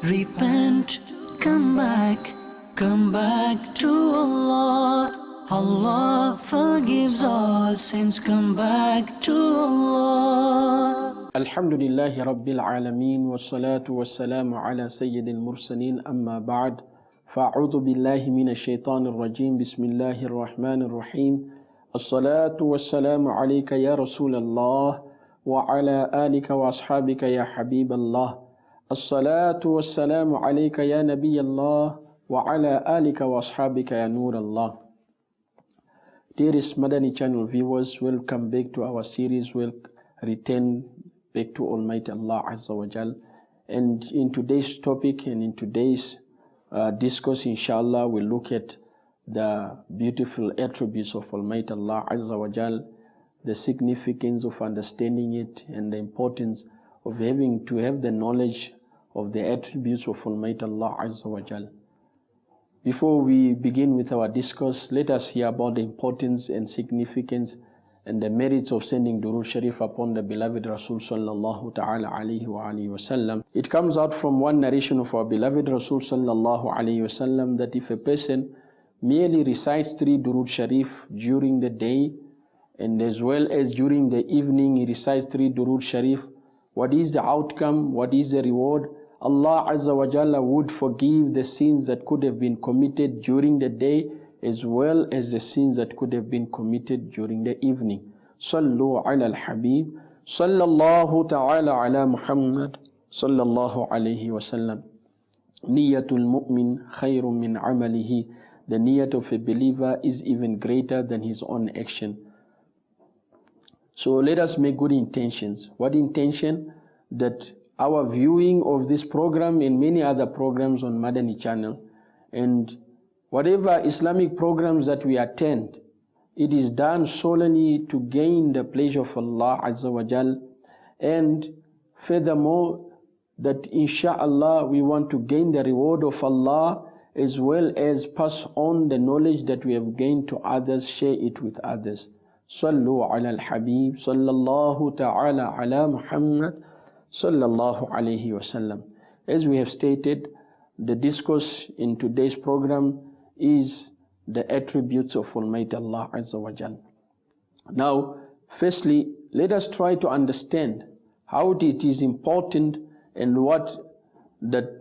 Repent, come back to Allah. Allah forgives all sins, come back to Allah. Alhamdulillahi Rabbil Alameen, wassalatu wassalamu ala Sayyidil Mursaleen, amma ba'd. Fa'udhu billahi minash shaitanir rajim, bismillahir rahmanir rahim. As-salatu wassalamu alayka ya Rasulallah, wa ala alika wa ashabika ya Habiballah. As-salatu wassalamu alayka ya Nabiyallah, wa ala alika wa ashabika ya Nurallah. Dearest Madani Channel viewers, welcome back to our series. We'll return back to Almighty Allah Azza wa Jal. And in today's topic and in today's discourse, inshallah, we'll look at the beautiful attributes of Almighty Allah Azza wa Jal, the significance of understanding it, and the importance of having to have the knowledge of the attributes of Almighty Allah Azza wa Jal. Before we begin with our discourse, let us hear about the importance and significance and the merits of sending Durood Sharif upon the beloved Rasul sallallahu ta'ala alayhi wa alihi wa sallam. It comes out from one narration of our beloved Rasul sallallahu alayhi wa sallam that if a person merely recites 3 Durood Sharif during the day and as well as during the evening he recites 3 Durood Sharif, what is the outcome? What is the reward? Allah Azza wa Jalla would forgive the sins that could have been committed during the day as well as the sins that could have been committed during the evening. Sallu ala al-Habib, sallallahu ta'ala ala Muhammad, sallallahu alayhi wa sallam. Niyatul mu'min khayrun min amalihi. The niyat of a believer is even greater than his own action. So let us make good intentions. What intention? That our viewing of this program and many other programs on Madani Channel and whatever Islamic programs that we attend, it is done solely to gain the pleasure of Allah Azza wa Jal, and furthermore that insha'Allah we want to gain the reward of Allah as well as pass on the knowledge that we have gained to others, share it with others. Sallu ala al-Habib, sallallahu ta'ala ala Muhammad, sallallahu alayhi wa sallam. As we have stated, the discourse in today's program is the attributes of Almighty Allah Azza wa Jal. Now, firstly, let us try to understand how it is important and what the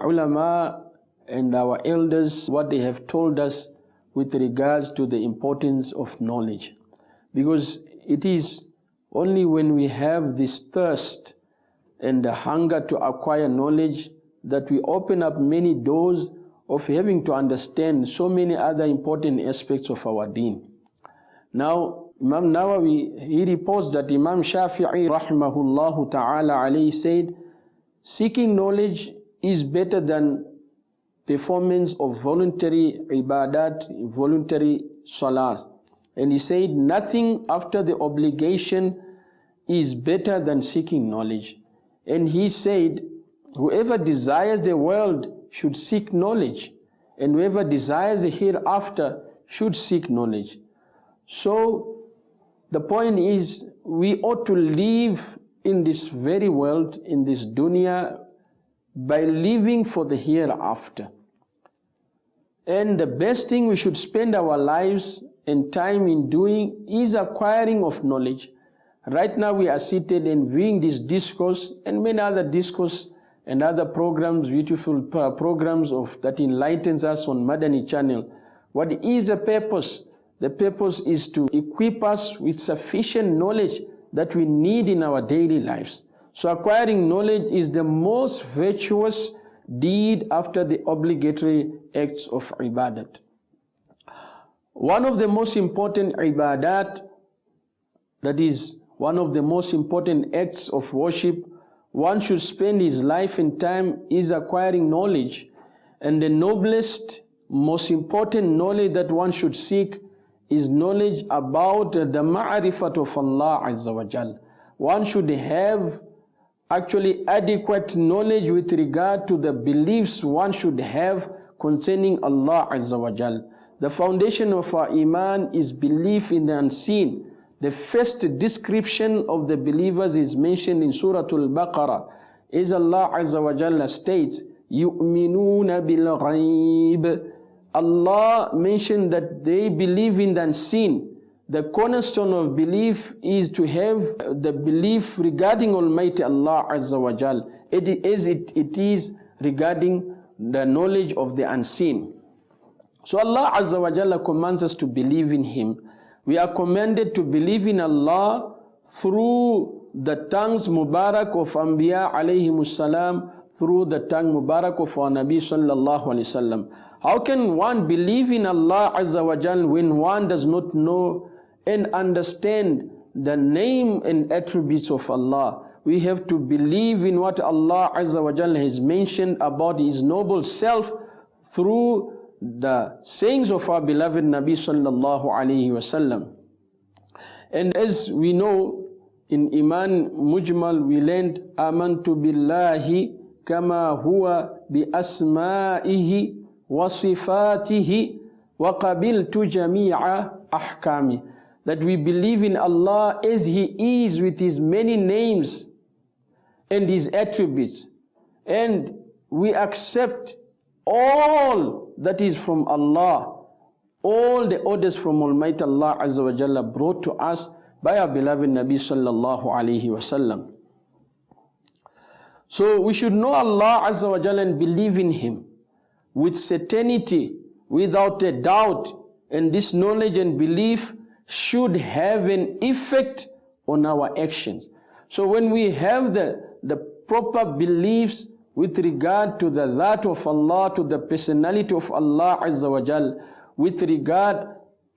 ulama and our elders, what they have told us with regards to the importance of knowledge. Because it is only when we have this thirst and the hunger to acquire knowledge that we open up many doors of having to understand so many other important aspects of our deen. Now, Imam Nawawi, he reports that Imam Shafi'i rahimahullah ta'ala alayhi said, seeking knowledge is better than performance of voluntary ibadat, voluntary salah. And he said, nothing after the obligation is better than seeking knowledge. And he said, whoever desires the world should seek knowledge, and whoever desires the hereafter should seek knowledge. So the point is, we ought to live in this very world, in this dunya, by living for the hereafter. And the best thing we should spend our lives and time in doing is acquiring of knowledge. Right now we are seated and viewing this discourse and many other discourse and other programs, beautiful programs that enlightens us on Madani Channel. What is the purpose? The purpose is to equip us with sufficient knowledge that we need in our daily lives. So acquiring knowledge is the most virtuous deed after the obligatory acts of ibadat. One of the most important ibadat, that is one of the most important acts of worship one should spend his life and time, is acquiring knowledge. And the noblest, most important knowledge that one should seek is knowledge about the ma'rifat of Allah Azza wa Jal. One should have actually adequate knowledge with regard to the beliefs one should have concerning Allah Azza wa Jal. The foundation of our iman is belief in the unseen. The first description of the believers is mentioned in Surah Al-Baqarah, as Allah Azza wa Jalla states, يُؤْمِنُونَ بِالْغَيْبِ. Allah mentioned that they believe in the unseen. The cornerstone of belief is to have the belief regarding Almighty Allah Azza wa Jal. It is regarding the knowledge of the unseen. So Allah Azza wa Jalla commands us to believe in Him. We are commanded to believe in Allah through the tongues Mubarak of Anbiya alayhimus salam, through the tongue Mubarak of our Nabi sallallahu alayhi wasallam. How can one believe in Allah Azza wa Jal when one does not know and understand the name and attributes of Allah? We have to believe in what Allah Azza wa Jal has mentioned about His noble self through the sayings of our beloved Nabi sallallahu alayhi wasallam. And as we know, in Iman Mujmal we learned Amantu billahi kama huwa bi asma'ihi wa sifatihi wa qabiltu jami'a ahkami. That we believe in Allah as He is with His many names and His attributes, and we accept all that is from Allah, all the orders from Almighty Allah Azza wa Jalla brought to us by our beloved Nabi sallallahu alayhi wasallam. So we should know Allah Azza wa Jalla and believe in Him with certainty, without a doubt, and this knowledge and belief should have an effect on our actions. So when we have the proper beliefs with regard to the that of Allah, to the personality of Allah Azza wa Jal, with regard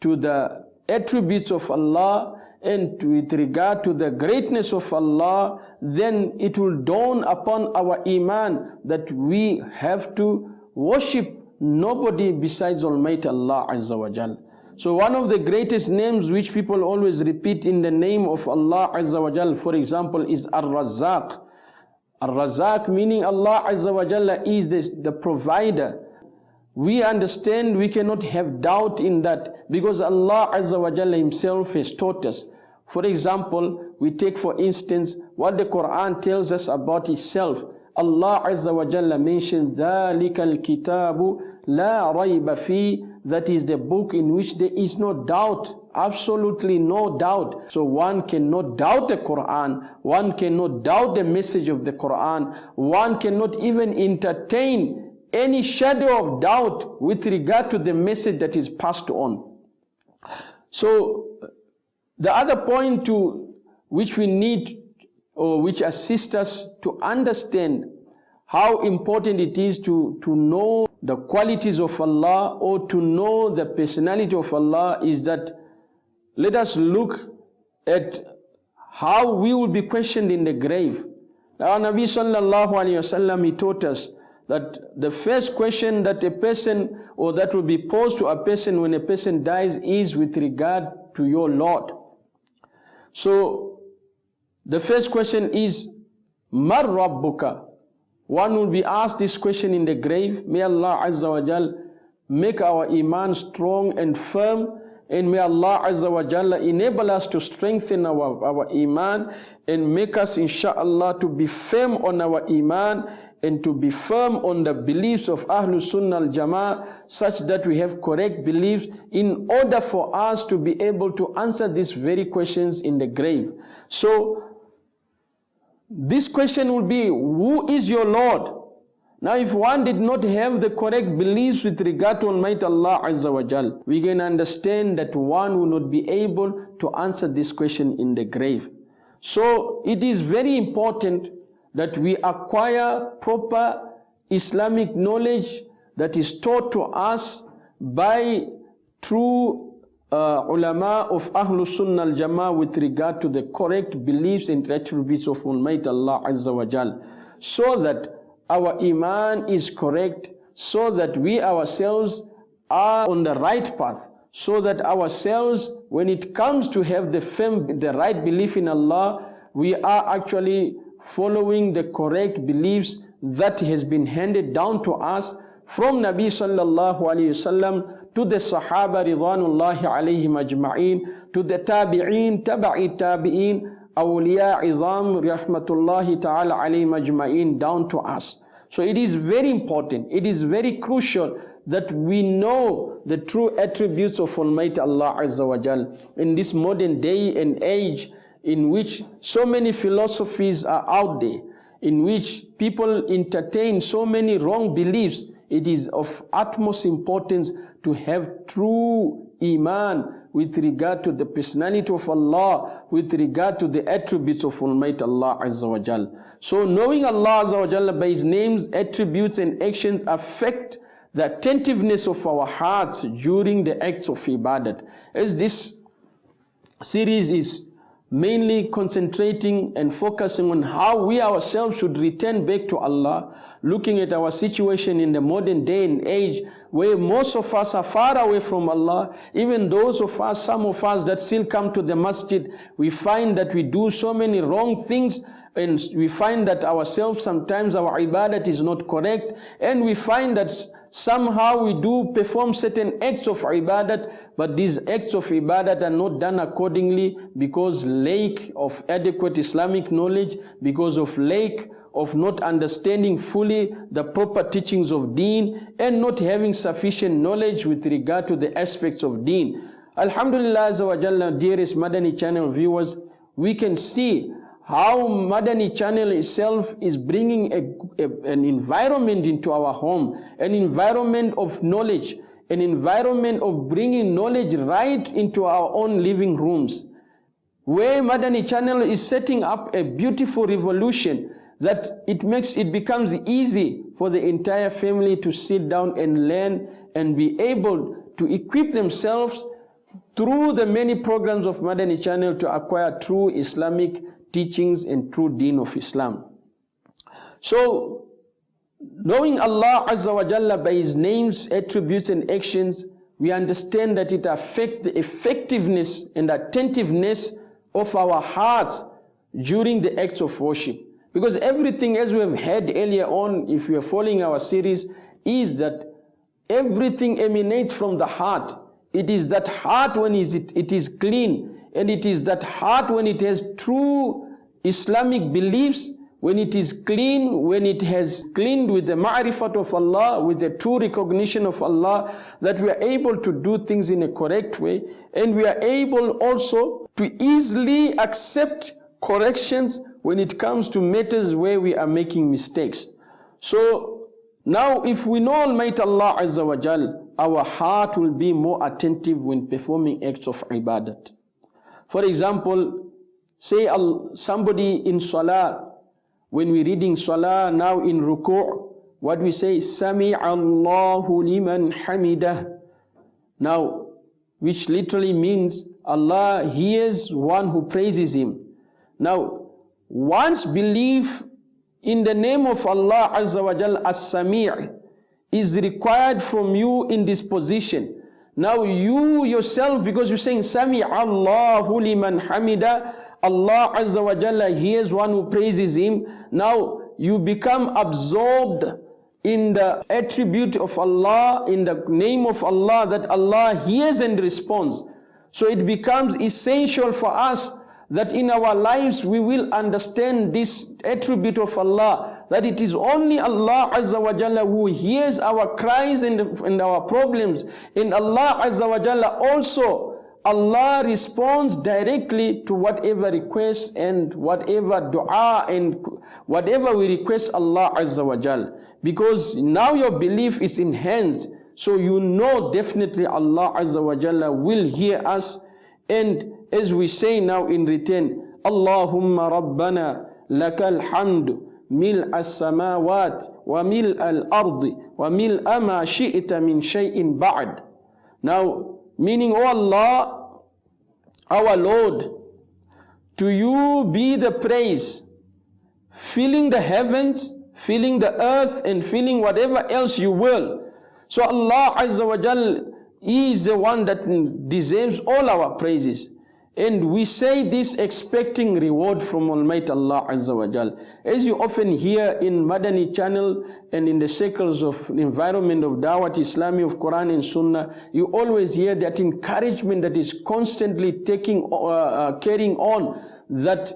to the attributes of Allah, and with regard to the greatness of Allah, then it will dawn upon our iman that we have to worship nobody besides Almighty Allah Azza wa Jal. So one of the greatest names which people always repeat in the name of Allah Azza wa Jal, for example, is Ar-Razzaq. Ar-Razzaq meaning Allah Azza wa Jalla is the provider. We understand, we cannot have doubt in that, because Allah Azza wa Jalla Himself has taught us. For example, we take for instance what the Quran tells us about Himself. Allah Azza wa Jalla mentioned ذَلِكَ الْكِتَابُ لَا رَيْبَ فِيهِ. That is the book in which there is no doubt, absolutely no doubt. So one cannot doubt the Quran, one cannot doubt the message of the Quran, one cannot even entertain any shadow of doubt with regard to the message that is passed on. So the other point to which we need, or which assists us to understand how important it is to know the qualities of Allah, or to know the personality of Allah, is that let us look at how we will be questioned in the grave. Now Nabi sallallahu alayhi wasallam, he taught us that the first question that a person, or that will be posed to a person when a person dies, is with regard to your Lord. So the first question is Mar Rabbuka. One will be asked this question in the grave. May Allah Azza wa Jal make our iman strong and firm, and may Allah Azza wa Jalla enable us to strengthen our iman, and make us insha'Allah to be firm on our iman, and to be firm on the beliefs of Ahlus Sunnah al-Jama'ah, such that we have correct beliefs in order for us to be able to answer these very questions in the grave. So this question will be, who is your Lord? Now if one did not have the correct beliefs with regard to Almighty Allah Azza wa Jal, we can understand that one will not be able to answer this question in the grave. So it is very important that we acquire proper Islamic knowledge that is taught to us by true ulama of Ahlus Sunnah al-Jama'ah with regard to the correct beliefs and attributes of Almighty Allah Azza wa Jal, so that our iman is correct, so that we ourselves are on the right path, so that ourselves, when it comes to have the right belief in Allah, we are actually following the correct beliefs that has been handed down to us from Nabi sallallahu alayhi wasallam, to the Sahaba ridwanullahi alayhim ajma'in, to the Tabi'in, Taba'i Tabi'in, Awliya Izam rahmatullahi ta'ala alayhim ajma'in, down to us. So it is very important, it is very crucial that we know the true attributes of Almighty Allah Azza wa Jal in this modern day and age in which so many philosophies are out there, in which people entertain so many wrong beliefs. It is of utmost importance to have true Iman with regard to the personality of Allah, with regard to the attributes of Almighty Allah Azza wa Jal. So knowing Allah Azza wa Jal by His names, attributes and actions affect the attentiveness of our hearts during the acts of ibadat. As this series is mainly concentrating and focusing on how we ourselves should return back to Allah, looking at our situation in the modern day and age where most of us are far away from Allah. Even those of us, some of us that still come to the masjid, we find that we do so many wrong things, and we find that ourselves sometimes our ibadat is not correct, and we find that somehow we do perform certain acts of ibadat, but these acts of ibadat are not done accordingly because lack of adequate Islamic knowledge, because of lack of not understanding fully the proper teachings of deen, and not having sufficient knowledge with regard to the aspects of deen. Alhamdulillah Azza wa Jalla, dearest Madani Channel viewers, we can see how Madani Channel itself is bringing an environment into our home, an environment of knowledge, an environment of bringing knowledge right into our own living rooms, where Madani Channel is setting up a beautiful revolution that it becomes easy for the entire family to sit down and learn and be able to equip themselves through the many programs of Madani Channel to acquire true Islamic teachings and true deen of Islam. So, knowing Allah Azza wa Jalla by His names, attributes and actions, we understand that it affects the effectiveness and attentiveness of our hearts during the acts of worship. Because everything, as we have heard earlier on, if we are following our series, is that everything emanates from the heart. It is that heart when it is clean, and it is that heart when it has true Islamic beliefs, when it is clean, when it has cleaned with the ma'rifat of Allah, with the true recognition of Allah, that we are able to do things in a correct way, and we are able also to easily accept corrections when it comes to matters where we are making mistakes. So now if we know Almighty Allah Azza wa Jal, our heart will be more attentive when performing acts of ibadat. For example, say somebody in salah, when we're reading salah now in ruku', what we say, Sami Allahu liman hamidah. Now, which literally means Allah hears one who praises Him. Now, one's belief in the name of Allah Azza wa Jal as-Sami' is required from you in this position. Now you yourself, because you're saying Sami Allahu liman hamida, Allah Azza wa Jalla hears one who praises Him. Now you become absorbed in the attribute of Allah, in the name of Allah, that Allah hears and responds. So it becomes essential for us that in our lives we will understand this attribute of Allah, that it is only Allah Azza wa Jalla who hears our cries and our problems. And Allah Azza wa Jalla also, Allah responds directly to whatever request and whatever dua and whatever we request Allah Azza wa Jalla. Because now your belief is enhanced, so you know definitely Allah Azza wa Jalla will hear us. And as we say now in return, Allahumma Rabbana lakal hamdu mil as-samawat wa mil al-ardi wa mil ma shi'ta min shay'in ba'd. Now, meaning, oh Allah, our Lord, to you be the praise, filling the heavens, filling the earth, and filling whatever else you will. So Allah Azza wa Jal is the one that deserves all our praises. And we say this expecting reward from Almighty Allah Azza wa Jal. As you often hear in Madani Channel and in the circles of environment of Dawat Islami, of Quran and Sunnah, you always hear that encouragement that is constantly carrying on, that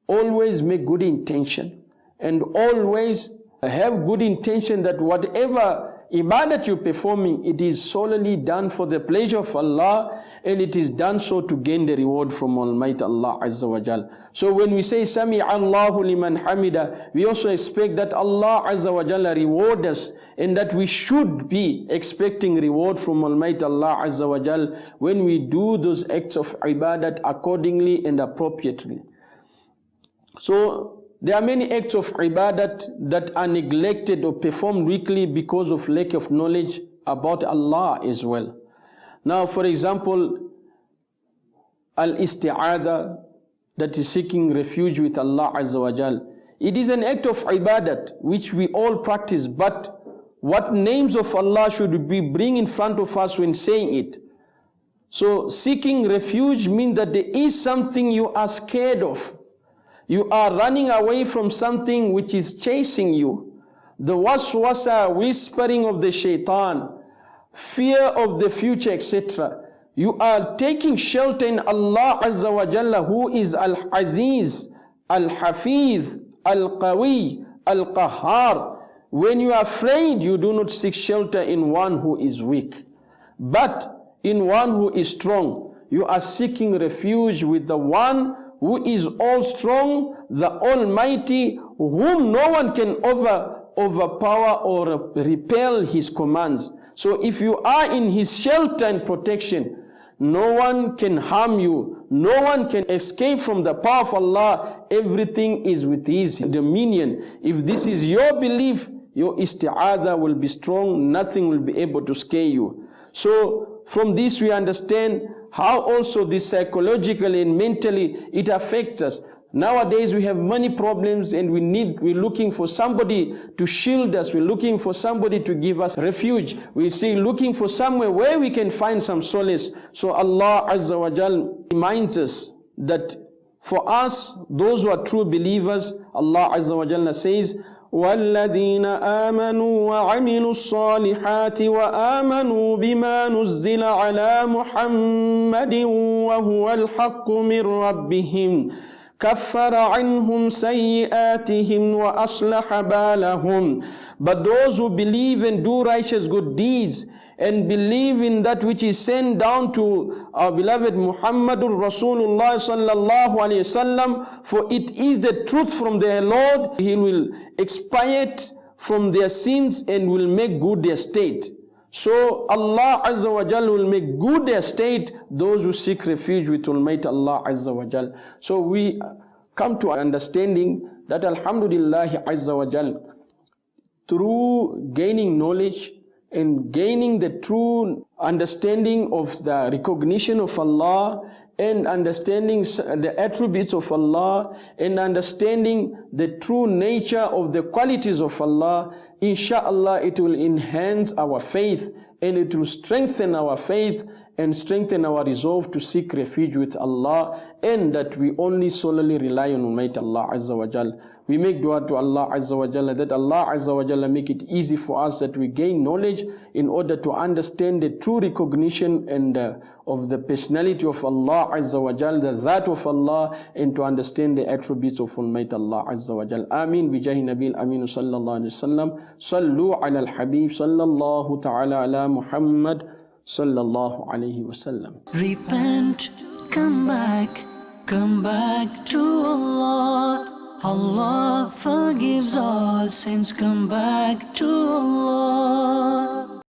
always make good intention and always have good intention that whatever ibadat you're performing, it is solely done for the pleasure of Allah, and it is done so to gain the reward from Almighty Allah Azza wa Jal. So when we say Sami Allahu liman hamida, we also expect that Allah Azza wa Jalla reward us, and that we should be expecting reward from Almighty Allah Azza wa Jal when we do those acts of ibadat accordingly and appropriately. So there are many acts of ibadat that are neglected or performed weakly because of lack of knowledge about Allah as well. Now, for example, al-isti'adha, that is seeking refuge with Allah Azza wa Jal. It is an act of ibadat which we all practice, but what names of Allah should we bring in front of us when saying it? So seeking refuge means that there is something you are scared of. You are running away from something which is chasing you. The waswasa, whispering of the shaitan, fear of the future, etc. You are taking shelter in Allah Azza wa Jalla, who is Al-Aziz, Al-Hafiz, Al-Qawi, Al-Qahhar. When you are afraid, you do not seek shelter in one who is weak, but in one who is strong. You are seeking refuge with the one who is all strong, the Almighty, whom no one can overpower or repel his commands. So if you are in his shelter and protection, no one can harm you, no one can escape from the power of Allah. Everything is with his dominion. If this is your belief, your isti'adha will be strong, nothing will be able to scare you. So from this we understand how also this psychologically and mentally it affects us. Nowadays we have many problems, and we're looking for somebody to shield us. We're looking for somebody to give us refuge. Looking for somewhere where we can find some solace. So Allah Azza wa Jal reminds us that for us, those who are true believers, Allah Azza wa Jalla says, وَالَّذِينَ آمَنُوا وَعَمِلُوا الصَّالِحَاتِ وَآمَنُوا بِمَا نُزِّلَ عَلَى مُحَمَّدٍ وَهُوَ الْحَقُّ مِنْ رَبِّهِمْ كَفَّرَ عَنْهُمْ سَيِّئَاتِهِمْ وَأَصْلَحَ بَالَهُمْ. But those who believe and do righteous good deeds and believe in that which is sent down to our beloved Muhammadur Rasulullah sallallahu alayhi wasallam, for it is the truth from their Lord. He will expiate from their sins and will make good their state. So Allah Azza wa Jal will make good their state, those who seek refuge with Almighty Allah Azza wa Jal. So we come to understanding that Alhamdulillah Azza wa Jal, through gaining knowledge and gaining the true understanding of the recognition of Allah, and understanding the attributes of Allah, and understanding the true nature of the qualities of Allah, inshallah it will enhance our faith, and it will strengthen our faith and strengthen our resolve to seek refuge with Allah, and that we only solely rely on Almighty Allah Azza wa Jal. We make dua to Allah Azza wa Jalla that Allah Azza wa Jalla make it easy for us that we gain knowledge in order to understand the true recognition and of the personality of Allah Azza wa Jalla, the that of Allah, and to understand the attributes of Almighty Allah Azza wa Jalla. Ameen bi jahi Nabil Amin sallallahu alayhi wa sallam. Sallu ala al-Habib sallallahu ta'ala ala Muhammad sallallahu alayhi wa sallam. Repent, come back to Allah. Allah forgives all sins, come back to Allah.